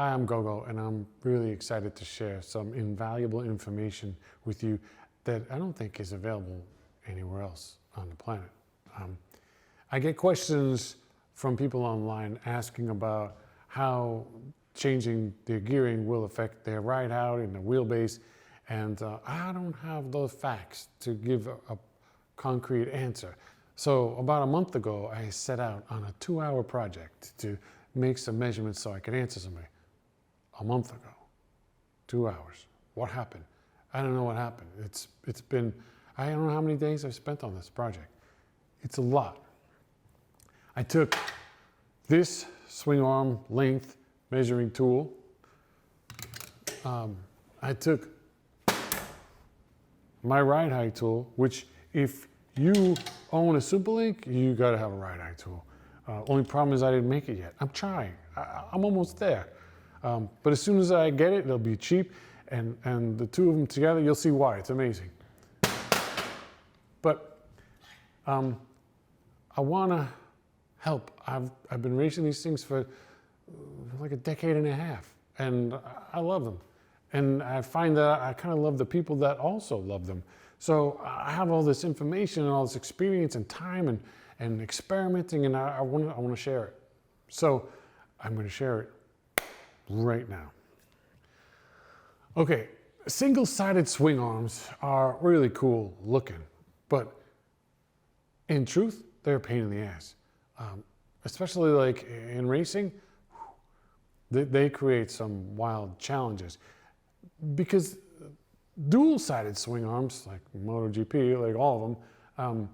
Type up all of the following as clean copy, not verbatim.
Hi, I'm Gogo, and I'm really excited to share some invaluable information with you that I don't think is available anywhere else on the planet. I get questions from people online asking about how changing their gearing will affect their ride out in the wheelbase, and I don't have those facts to give a concrete answer. So about a month ago, I set out on a 2-hour project to make some measurements so I could answer somebody. A month ago, 2 hours. What happened? I don't know what happened. It's been, I don't know how many days I've spent on this project. It's a lot. I took this swing arm length measuring tool. I took my ride height tool, which if you own a Superlink, you gotta have a ride height tool. Only problem is I didn't make it yet. I'm trying. I'm almost there. But as soon as I get it, it'll be cheap, and the two of them together, you'll see why. It's amazing. But I want to help. I've been racing these things for like a decade and a half, and I love them. And I find that I kind of love the people that also love them. So I have all this information and all this experience and time and experimenting, and I want to share it. So I'm going to share it right now. Okay, single-sided swing arms are really cool looking, but in truth, they're a pain in the ass. Especially like in racing, they create some wild challenges because dual-sided swing arms, like MotoGP, like all of them,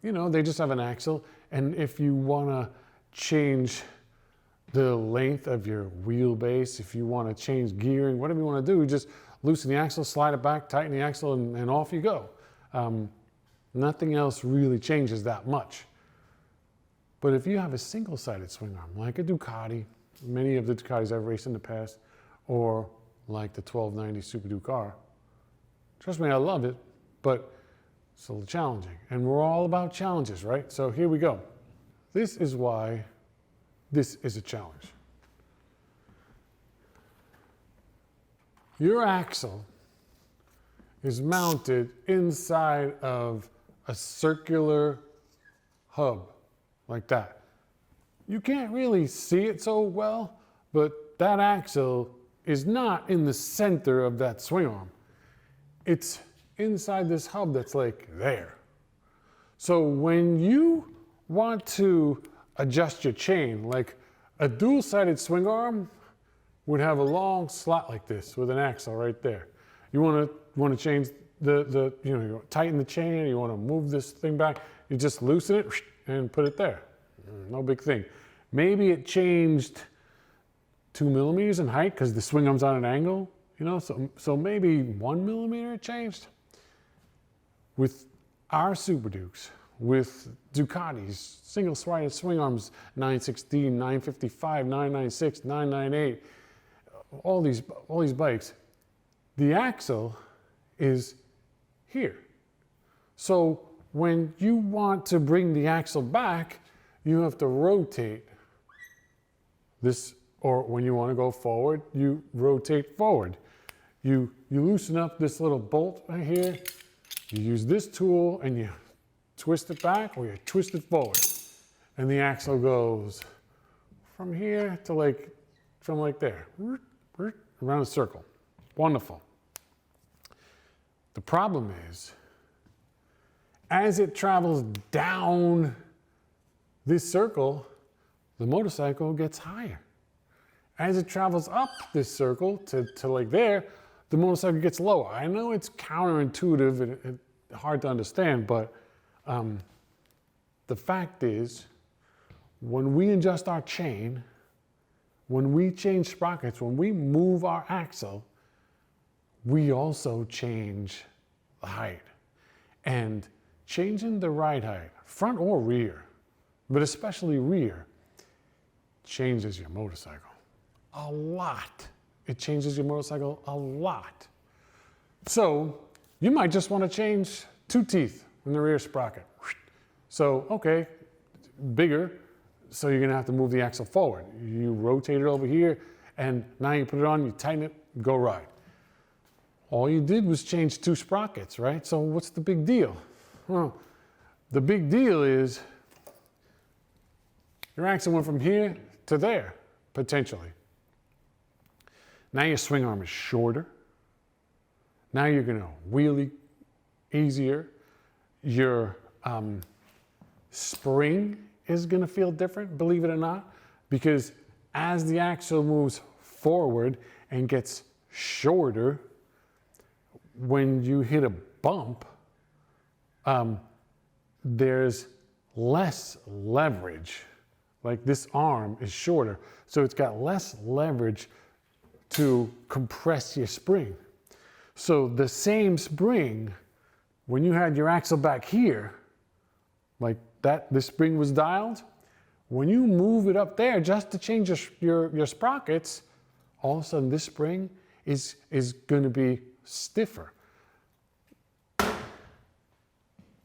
you know, they just have an axle, and if you want to change the length of your wheelbase, if you want to change gearing, whatever you want to do, just loosen the axle, slide it back, tighten the axle, and off you go. Nothing else really changes that much. But if you have a single-sided swing arm, like a Ducati, many of the Ducatis I've raced in the past, or like the 1290 Superduked R, trust me, I love it, but it's a little challenging. And we're all about challenges, right? So here we go. This is why this is a challenge. Your axle is mounted inside of a circular hub like that. You can't really see it so well, but that axle is not in the center of that swing arm. It's inside this hub that's like there. So when you want to adjust your chain, like a dual-sided swing arm would have a long slot like this with an axle right there. You want to change you tighten the chain, you want to move this thing back, you just loosen it and put it there. No big thing. Maybe it changed 2 millimeters in height because the swing arm's on an angle, you know, so maybe 1 millimeter it changed. With our Superdukes, with Ducatis, single-sided swing arms, 916, 955, 996, 998, all these bikes, the axle is here. So when you want to bring the axle back, you have to rotate this, or when you want to go forward, you rotate forward. You loosen up this little bolt right here, you use this tool and you twist it back or you twist it forward. And the axle goes from here to from there, around a circle. Wonderful. The problem is, as it travels down this circle, the motorcycle gets higher. As it travels up this circle to like there, the motorcycle gets lower. I know it's counterintuitive and hard to understand, but the fact is, when we adjust our chain, when we change sprockets, when we move our axle, we also change the height. And changing the ride height, front or rear, but especially rear, changes your motorcycle a lot. It changes your motorcycle a lot. So you might just want to change 2 teeth in the rear sprocket. So, okay, bigger, so you're gonna have to move the axle forward. You rotate it over here, and now you put it on, you tighten it, go ride. All you did was change 2 sprockets, right? So what's the big deal? Well, the big deal is your axle went from here to there, potentially. Now your swing arm is shorter. Now you're gonna wheelie easier. Your spring is gonna feel different, believe it or not, because as the axle moves forward and gets shorter, when you hit a bump, there's less leverage. Like this arm is shorter, so it's got less leverage to compress your spring. So the same spring, when you had your axle back here, like that, the spring was dialed, when you move it up there just to change your sprockets, all of a sudden this spring is going to be stiffer.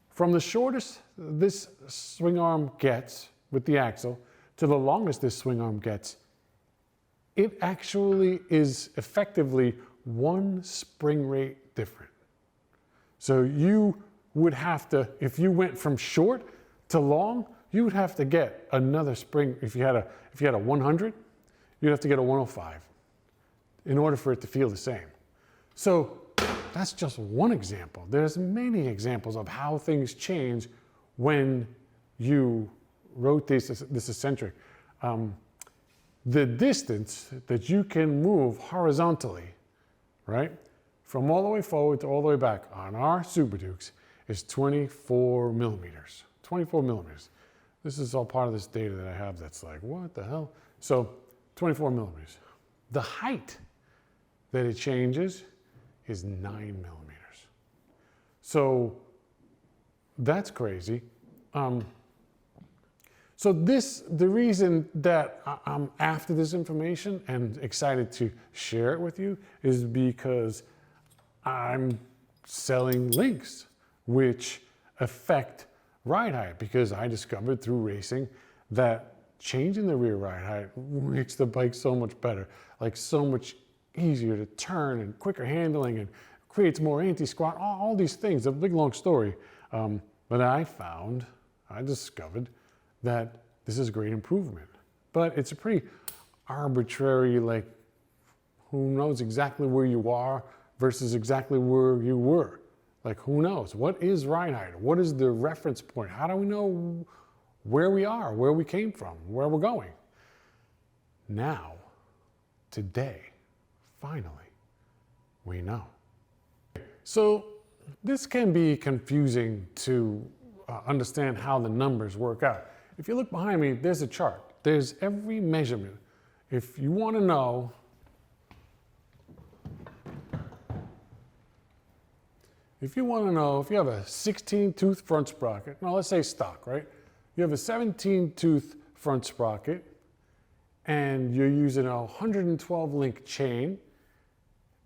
From the shortest this swing arm gets with the axle to the longest this swing arm gets, it actually is effectively 1 spring rate different. So you would have to, if you went from short to long, you would have to get another spring. If you had a 100, you'd have to get a 105 in order for it to feel the same. So that's just one example. There's many examples of how things change when you rotate this eccentric. The distance that you can move horizontally, right, from all the way forward to all the way back on our Superdukes is 24 millimeters. 24 millimeters. This is all part of this data that I have that's like, what the hell? So 24 millimeters. The height that it changes is 9 millimeters. So that's crazy. So the reason that I'm after this information and excited to share it with you is because I'm selling links which affect ride height, because I discovered through racing that changing the rear ride height makes the bike so much better, like so much easier to turn and quicker handling and creates more anti-squat, all these things, a big long story. But I discovered that this is a great improvement. But it's a pretty arbitrary, like, who knows exactly where you are versus exactly where you were. Like, who knows? What is ride height? What is the reference point? How do we know where we are, where we came from, where we're going? Now, today, finally, we know. So this can be confusing to understand how the numbers work out. If you look behind me, there's a chart. There's every measurement. If you want to know, if you have a 16-tooth front sprocket, no, let's say stock, right? You have a 17-tooth front sprocket, and you're using a 112 link chain,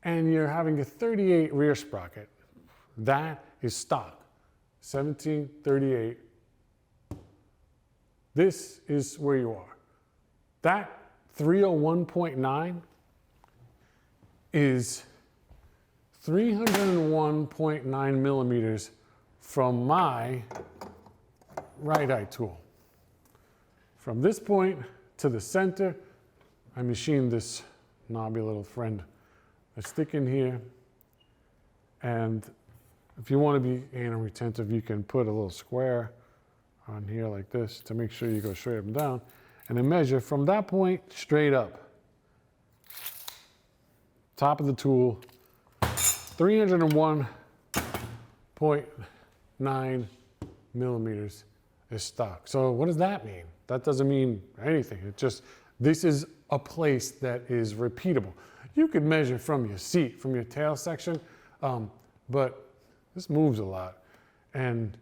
and you're having a 38 rear sprocket. That is stock. 17, 38. This is where you are. That 301.9 is 301.9 millimeters from my ride height tool. From this point to the center, I machined this knobby little friend. I stick in here, and if you want to be anal retentive, you can put a little square on here like this to make sure you go straight up and down, and then measure from that point straight up. Top of the tool, 301.9 millimeters is stock. So what does that mean? That doesn't mean anything. It just, this is a place that is repeatable. You could measure from your seat, from your tail section, but this moves a lot, and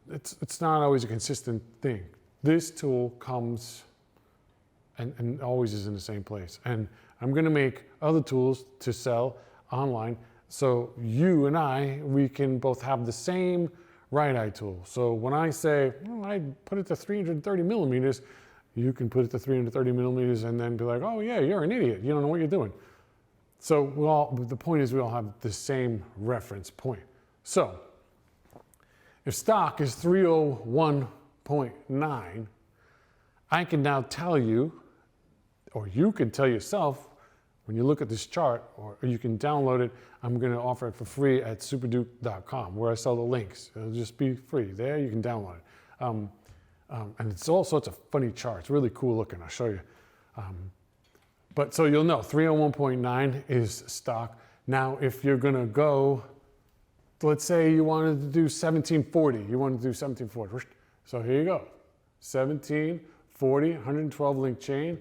it's not always a consistent thing. This tool comes and always is in the same place. And I'm gonna make other tools to sell online, so you and we can both have the same ride height tool. So when I say, I put it to 330 millimeters, you can put it to 330 millimeters and then be like, oh yeah, you're an idiot. You don't know what you're doing. So the point is we all have the same reference point. So if stock is 301.9, I can now tell you, or you can tell yourself, when you look at this chart, or you can download it. I'm going to offer it for free at superduked.com, where I sell the links. It'll just be free. There you can download it. And it's all sorts of funny charts, really cool looking. I'll show you. But so you'll know 301.9 is stock. Now, if you're going to go, let's say you wanted to do 1740. You wanted to do 1740. So here you go. 1740, 112 link chain,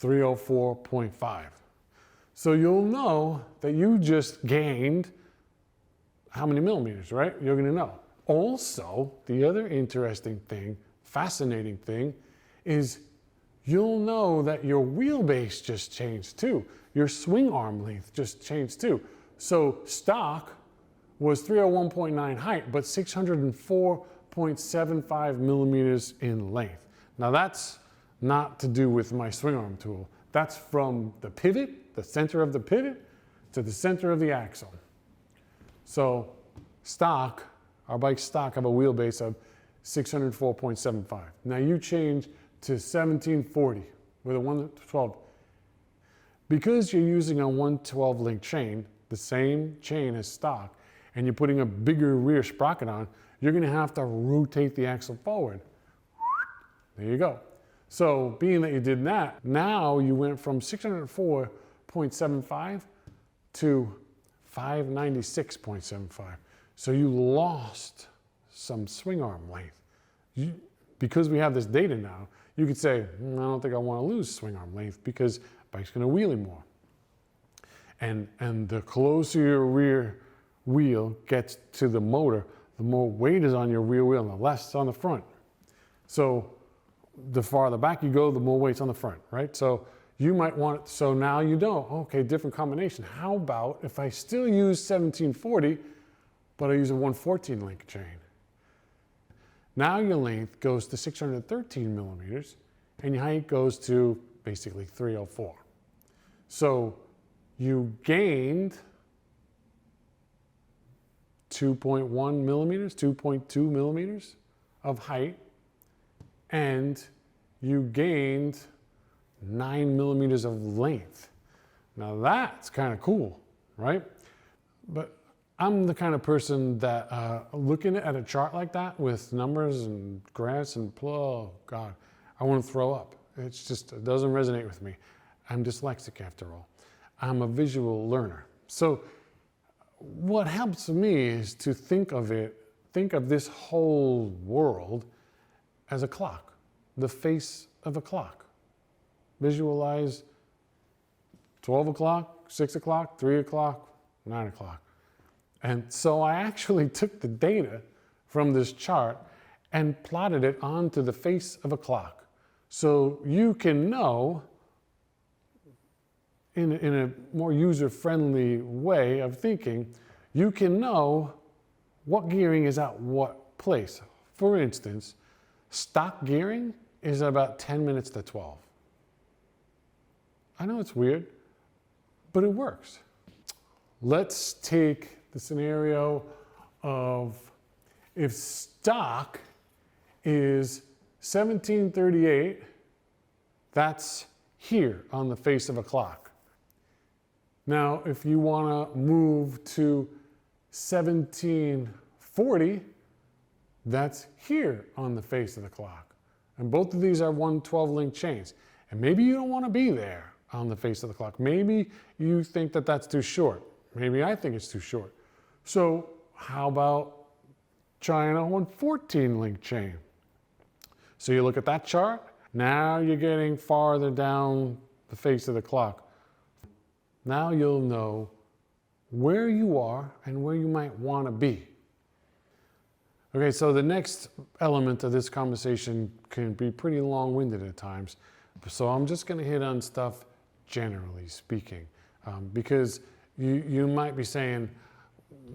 304.5. So you'll know that you just gained how many millimeters, right? You're going to know. Also, the other interesting thing, fascinating thing, is you'll know that your wheelbase just changed too. Your swing arm length just changed too. So stock was 301.9 height, but 604.75 millimeters in length. Now that's not to do with my swing arm tool. That's from the pivot, the center of the pivot, to the center of the axle. So stock, our bike stock have a wheelbase of 604.75. Now you change to 1740 with a 112. Because you're using a 112 link chain, the same chain as stock, and you're putting a bigger rear sprocket on, you're going to have to rotate the axle forward. There you go. So being that you did that, now you went from 604.75 to 596.75. So you lost some swing arm length. Because we have this data now, you could say, I don't think I want to lose swing arm length because the bike's going to wheelie more. And the closer your rear wheel gets to the motor, the more weight is on your rear wheel and the less on the front. So the farther back you go, the more weight's on the front, right? So you might want, so now you know, okay, different combination. How about if I still use 1740, but I use a 114 link chain? Now your length goes to 613 millimeters and your height goes to basically 304. So you gained 2.1 millimeters, 2.2 millimeters of height, and you gained 9 millimeters of length. Now that's kind of cool, right? But I'm the kind of person that looking at a chart like that with numbers and graphs and, oh God, I want to throw up. It's just, it doesn't resonate with me. I'm dyslexic after all. I'm a visual learner. So what helps me is to think of this whole world as a clock, the face of a clock. Visualize 12 o'clock, 6 o'clock, 3 o'clock, 9 o'clock. And so I actually took the data from this chart and plotted it onto the face of a clock. So you can know, in a more user-friendly way of thinking, you can know what gearing is at what place. For instance, stock gearing is about 10 minutes to 12. I know it's weird, but it works. Let's take the scenario of if stock is 1738, that's here on the face of a clock. Now, if you want to move to 1740, that's here on the face of the clock. And both of these are 112 link chains. And maybe you don't want to be there on the face of the clock. Maybe you think that that's too short. Maybe I think it's too short. So how about trying a 114 link chain? So you look at that chart. Now you're getting farther down the face of the clock. Now you'll know where you are and where you might want to be. Okay, so the next element of this conversation can be pretty long-winded at times. So I'm just going to hit on stuff generally speaking, because you might be saying,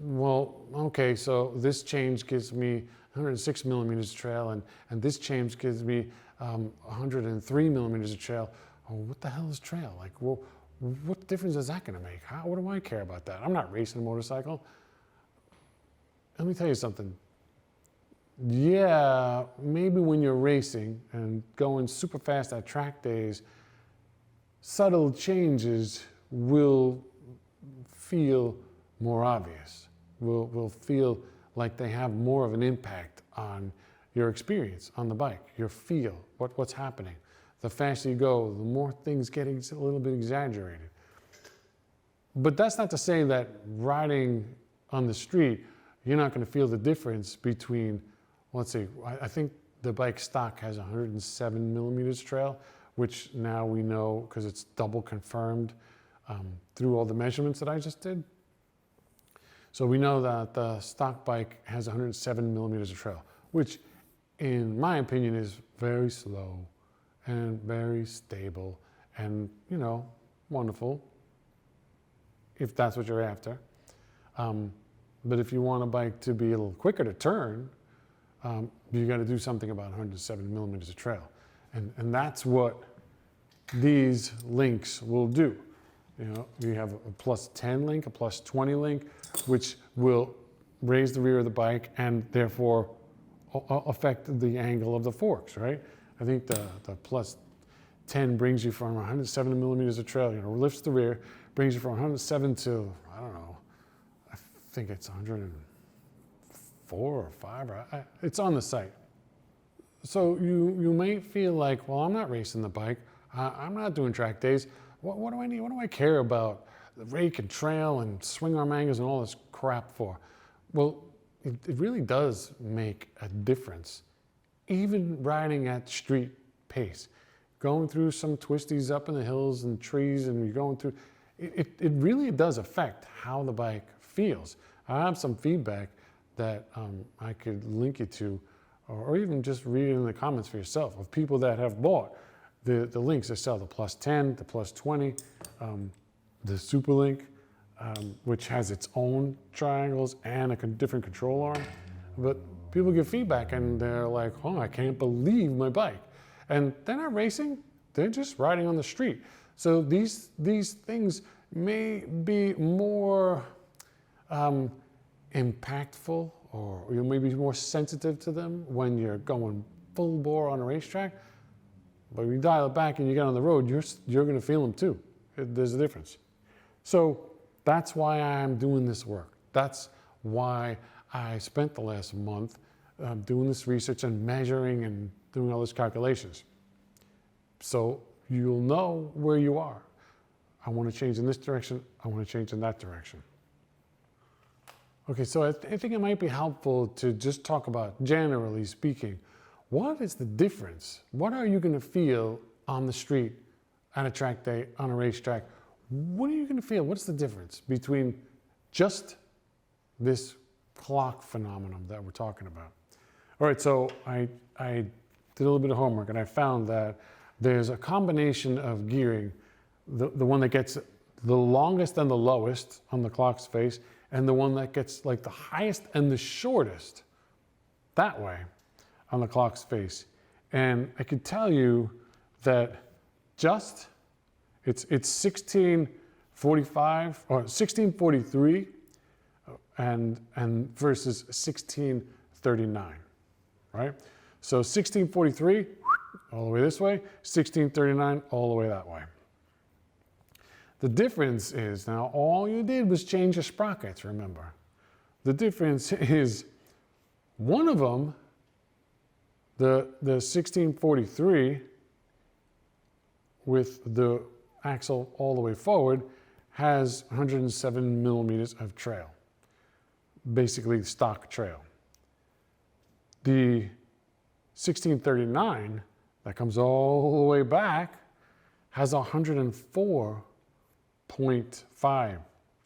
well, okay, so this change gives me 106 millimeters trail, and this change gives me 103 millimeters of trail. Oh, what the hell is trail? Like, well, what difference is that going to make? What do I care about that? I'm not racing a motorcycle. Let me tell you something. Yeah, maybe when you're racing and going super fast at track days, subtle changes will feel more obvious, will feel like they have more of an impact on your experience on the bike, your feel, what's happening. The faster you go, the more things get a little bit exaggerated. But that's not to say that riding on the street, you're not going to feel the difference between, let's see, I think the bike stock has 107 millimeters trail, which now we know because it's double confirmed through all the measurements that I just did. So we know that the stock bike has 107 millimeters of trail, which in my opinion is very slow and very stable and, you know, wonderful if that's what you're after. But if you want a bike to be a little quicker to turn, you got to do something about 107 millimeters of trail. And that's what these links will do. You know, you have a plus 10 link, a plus 20 link, which will raise the rear of the bike and therefore affect the angle of the forks, right? I think the plus 10 brings you from 107 millimeters of trail, you know, lifts the rear, brings you from 107 to, I don't know, I think it's 104 or 5, or it's on the site. So you may feel like, well, I'm not racing the bike. I'm not doing track days. What do I need? What do I care about the rake and trail and swing arm angles and all this crap for? Well, it really does make a difference. Even riding at street pace, going through some twisties up in the hills and trees, and you're going through, it really does affect how the bike feels. I have some feedback that I could link you to, or even just read it in the comments for yourself, of people that have bought the links that sell the plus 10, the plus 20, the Super Link, which has its own triangles and a different control arm. But people give feedback and they're like, oh, I can't believe my bike. And they're not racing, they're just riding on the street. So these things may be more impactful, or you may be more sensitive to them when you're going full bore on a racetrack. But when you dial it back and you get on the road, you're going to feel them too. There's a difference. So that's why I'm doing this work. That's why I spent the last month doing this research and measuring and doing all these calculations. So you'll know where you are. I want to change in this direction. I want to change in that direction. Okay, so I think it might be helpful to just talk about, generally speaking, what is the difference? What are you going to feel on the street, on a track day, on a racetrack? What are you going to feel? What's the difference between just this clock phenomenon that we're talking about? All right, so I did a little bit of homework and I found that there's a combination of gearing, the one that gets the longest and the lowest on the clock's face, and the one that gets like the highest and the shortest that way on the clock's face. And I could tell you that just it's 1645 or 1643 and versus 1639, right? So 1643 all the way this way, 1639 all the way that way. The difference is, now all you did was change your sprockets, remember. The difference is one of them, the 1643 with the axle all the way forward, has 107 millimeters of trail, basically stock trail. The 1639 that comes all the way back has 104.5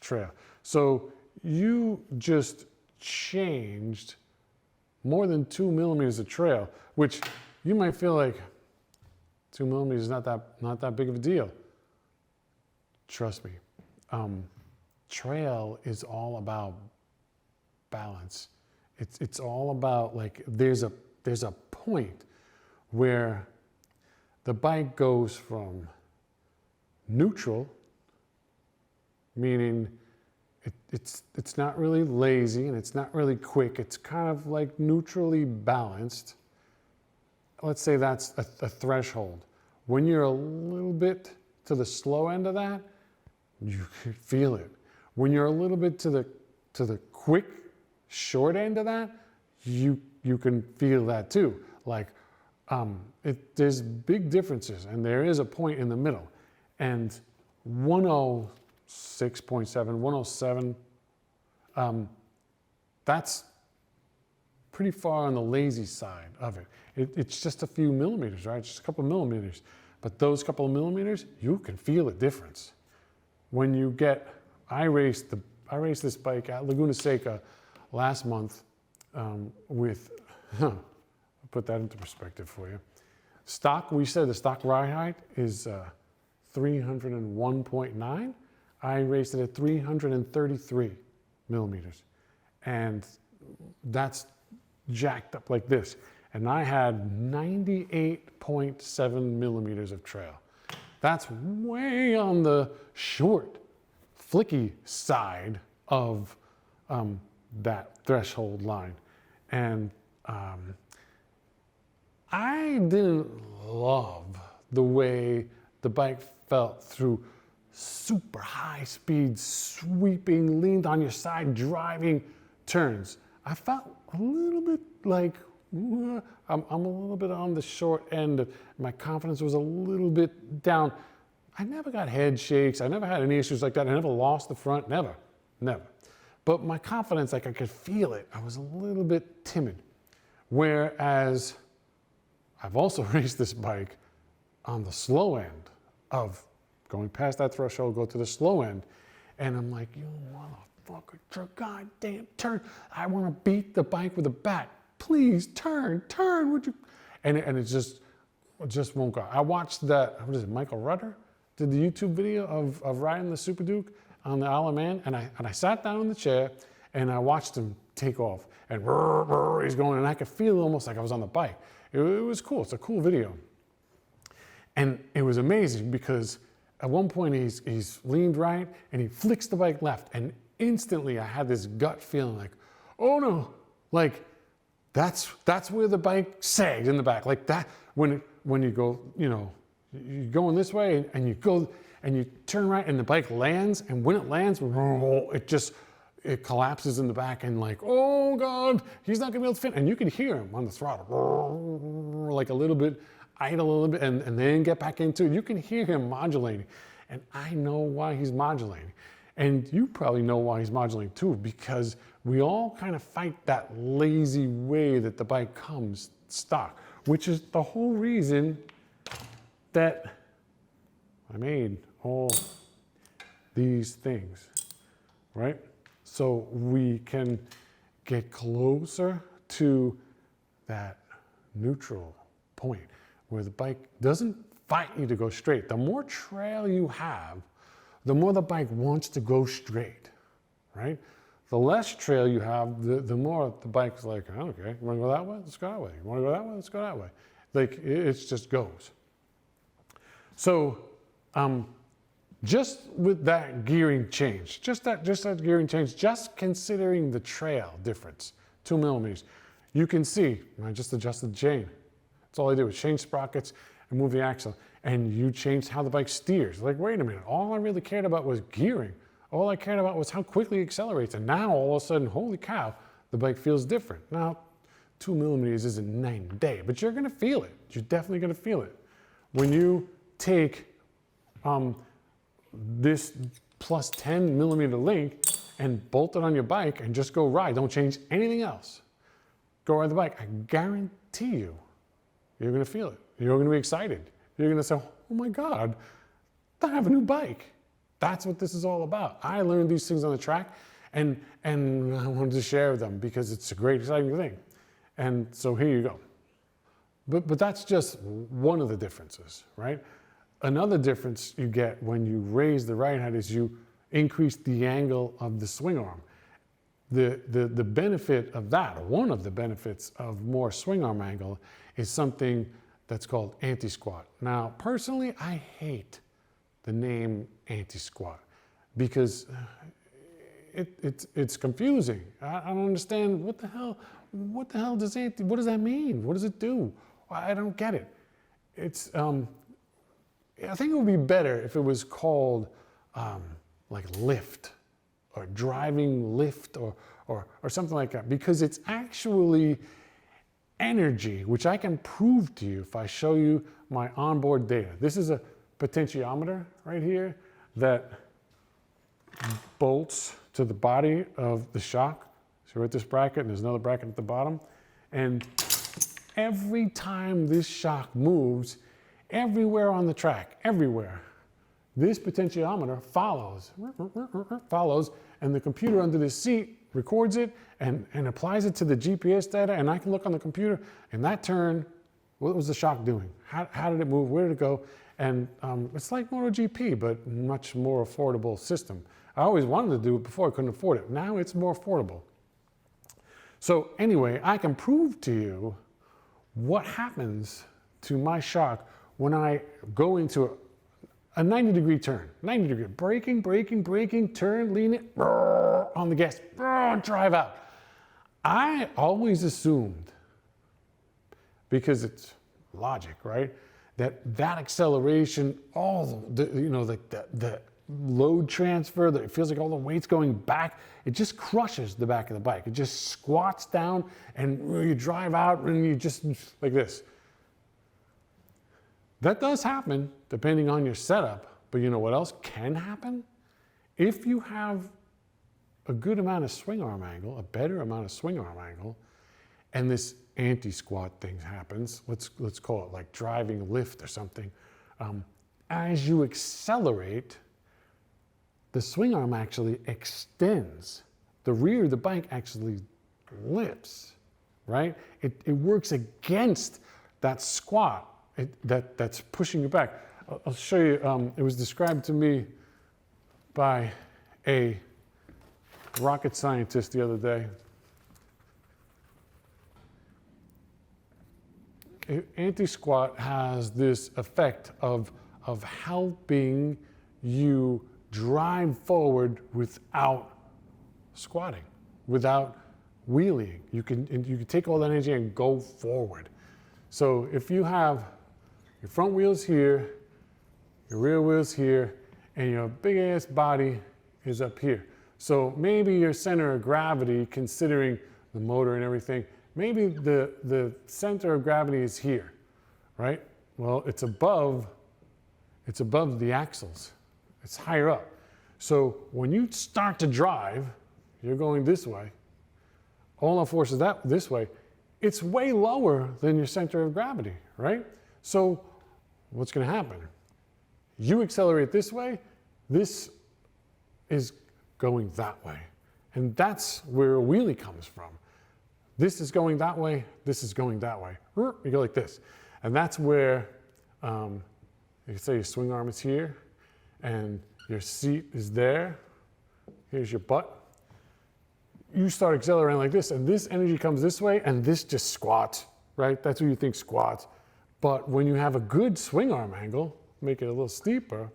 trail. So you just changed more than 2 millimeters of trail, which you might feel like 2 millimeters is not that big of a deal. Trust me, trail is all about balance. It's all about, like, there's a point where the bike goes from neutral, meaning it's not really lazy and it's not really quick. It's kind of like neutrally balanced. Let's say that's a threshold. When you're a little bit to the slow end of that, you can feel it. When you're a little bit to the quick, short end of that, you can feel that too. Like there's big differences, and there is a point in the middle. And 106.7, 107, that's pretty far on the lazy side of it. It's just a few millimeters, right? Just a couple of millimeters. But those couple of millimeters, you can feel a difference. When you get, I raced this bike at Laguna Seca last month with, I'll put that into perspective for you. Stock, we said the stock ride height is 301.9. I raced it at 333 millimeters. And that's jacked up like this. And I had 98.7 millimeters of trail. That's way on the short, flicky side of that threshold line. And I didn't love the way the bike felt through super high speed, sweeping, leaned on your side, driving turns. I felt a little bit like, I'm a little bit on the short end. My confidence was a little bit down. I never got head shakes. I never had any issues like that. I never lost the front, never. But my confidence, like I could feel it. I was a little bit timid. Whereas I've also raced this bike on the slow end of going past that threshold, go to the slow end. And I'm like, you motherfucker, goddamn turn. I want to beat the bike with a bat. Please turn, would you? And it just won't go. I watched that, what is it, Michael Rudder did the YouTube video of riding the Superduked on the Isle of Man, and I sat down in the chair and I watched him take off, and he's going, and I could feel almost like I was on the bike. It was cool. It's a cool video. And it was amazing because at one point he's leaned right and he flicks the bike left, and instantly I had this gut feeling like, oh no, like that's where the bike sagged in the back. Like that, when you go, you're going this way and you go and you turn right and the bike lands, and when it lands, it collapses in the back, and like, oh God, he's not gonna be able to fit. And you can hear him on the throttle, like a little bit, idle a little bit, and then get back into it. You can hear him modulating. And I know why he's modulating. And you probably know why he's modulating too, because we all kind of fight that lazy way that the bike comes stock, which is the whole reason that I made all these things, right? So we can get closer to that neutral point where the bike doesn't fight you to go straight. The more trail you have, the more the bike wants to go straight, right? The less trail you have, the more the bike's like, oh, okay, you wanna go that way? Let's go that way. You wanna go that way? Let's go that way. Like, it just goes. So, just with that gearing change, just that gearing change, just considering the trail difference, 2 millimeters, you can see, I just adjusted the chain. That's all I did was change sprockets and move the axle. And you changed how the bike steers. Like, wait a minute, all I really cared about was gearing. All I cared about was how quickly it accelerates. And now all of a sudden, holy cow, the bike feels different. Now, 2 millimeters isn't night and day, but you're gonna feel it. You're definitely gonna feel it. When you take this plus 10 millimeter link and bolt it on your bike and just go ride, don't change anything else. Go ride the bike, I guarantee you're gonna feel it. You're gonna be excited. You're gonna say, oh my God, I have a new bike. That's what this is all about. I learned these things on the track, and I wanted to share them because it's a great, exciting thing. And so here you go. But that's just one of the differences, right? Another difference you get when you raise the ride height is you increase the angle of the swing arm. The benefit of that, or one of the benefits of more swing arm angle, is something that's called anti-squat. Now, personally, I hate the name anti-squat because it's confusing. I don't understand what the hell does what does that mean? What does it do? I don't get it. It's I think it would be better if it was called like lift or driving lift or something like that, because it's actually energy, which I can prove to you if I show you my onboard data. This is a potentiometer right here that bolts to the body of the shock. So we're at this bracket and there's another bracket at the bottom. And every time this shock moves, everywhere on the track, everywhere, this potentiometer follows, and the computer under the seat records it and applies it to the GPS data, and I can look on the computer, and that turn, what was the shock doing? How did it move? Where did it go? And it's like MotoGP, but much more affordable system. I always wanted to do it before, I couldn't afford it. Now it's more affordable. So anyway, I can prove to you what happens to my shock when I go into a 90-degree turn. 90-degree, braking, turn, lean it, on the gas, drive out. I always assumed, because it's logic, right? That acceleration, all the load transfer, that it feels like all the weight's going back, it just crushes the back of the bike. It just squats down and you drive out and you just, like this. That does happen depending on your setup, but you know what else can happen? If you have a good amount of swing arm angle, a better amount of swing arm angle, and this anti-squat thing happens, let's call it like driving lift or something, as you accelerate, the swing arm actually extends. The rear of the bike actually lifts, right? It works against that squat that's pushing you back. I'll show you, it was described to me by a rocket scientist the other day. Anti-squat has this effect of helping you drive forward without squatting, without wheeling. You can take all that energy and go forward. So if you have your front wheels here, your rear wheels here, and your big ass body is up here. So maybe your center of gravity, considering the motor and everything, maybe the center of gravity is here, right? Well, it's above the axles. It's higher up. So when you start to drive, you're going this way, all the force is this way, it's way lower than your center of gravity, right? So what's going to happen? You accelerate this way, this is going that way. And that's where a wheelie comes from. This is going that way, this is going that way. You go like this. And that's where, you can say your swing arm is here, and your seat is there. Here's your butt. You start accelerating like this, and this energy comes this way, and this just squats, right? That's what you think squats. But when you have a good swing arm angle, make it a little steeper,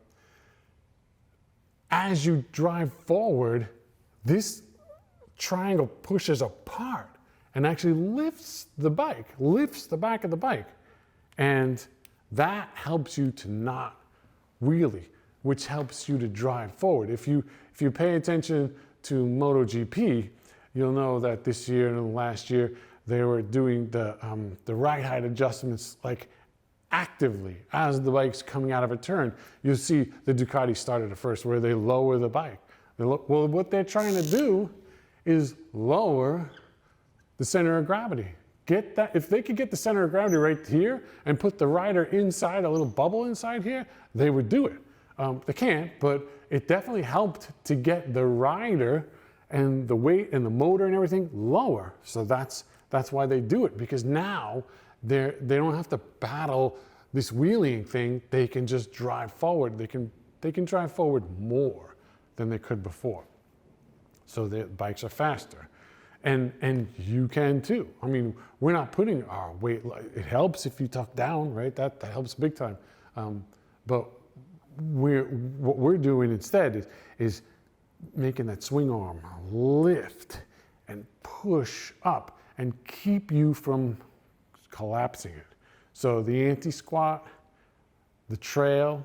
as you drive forward, this triangle pushes apart and actually lifts the bike, lifts the back of the bike. And that helps you to not wheelie, which helps you to drive forward. If you pay attention to MotoGP, you'll know that this year and last year, they were doing the ride height adjustments like actively as the bike's coming out of a turn. You'll see the Ducati started at first where they lower the bike. Well, what they're trying to do is lower the center of gravity. Get that, if they could get the center of gravity right here and put the rider inside, a little bubble inside here, they would do it. They can't, but it definitely helped to get the rider and the weight and the motor and everything lower. So that's why they do it, because now they don't have to battle this wheeling thing. They can just drive forward. They can drive forward more than they could before. So the bikes are faster. And you can too. I mean, we're not putting our weight, it helps if you tuck down, right? That helps big time. But what we're doing instead is making that swing arm lift and push up and keep you from collapsing it. So the anti-squat, the trail,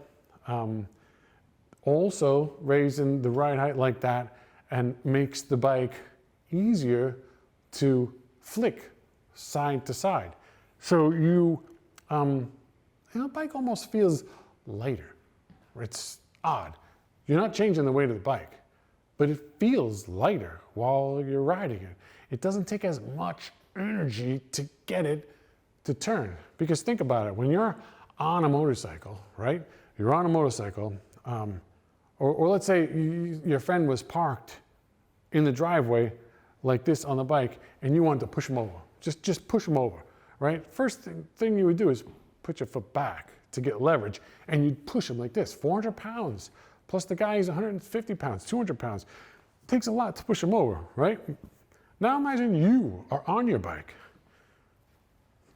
also raising the ride height like that and makes the bike easier to flick side to side. So bike almost feels lighter. It's odd. You're not changing the weight of the bike, but it feels lighter while you're riding it. It doesn't take as much energy to get it to turn. Because think about it, when you're on a motorcycle, right? You're on a motorcycle, or let's say your friend was parked in the driveway like this on the bike and you wanted to push him over. Just push him over, right? First thing you would do is put your foot back to get leverage and you'd push him like this, 400 pounds. Plus the guy is 150 pounds, 200 pounds. It takes a lot to push him over, right? Now imagine you are on your bike.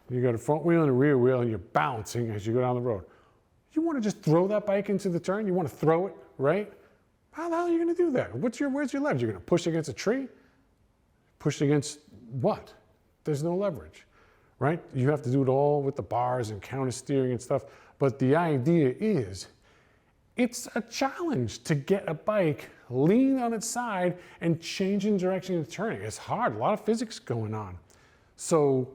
You got a front wheel and a rear wheel and you're bouncing as you go down the road. You want to just throw that bike into the turn? You want to throw it, right? How the hell are you going to do that? Where's your leverage? You're going to push against a tree? Push against what? There's no leverage, right? You have to do it all with the bars and counter steering and stuff. But the idea is, it's a challenge to get a bike lean on its side and changing direction and turning. It's hard, a lot of physics going on. So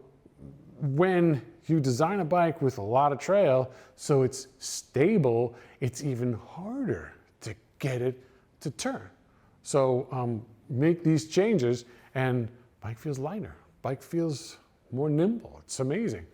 when you design a bike with a lot of trail, so it's stable, it's even harder to get it to turn. So make these changes and bike feels lighter. Bike feels more nimble. It's amazing.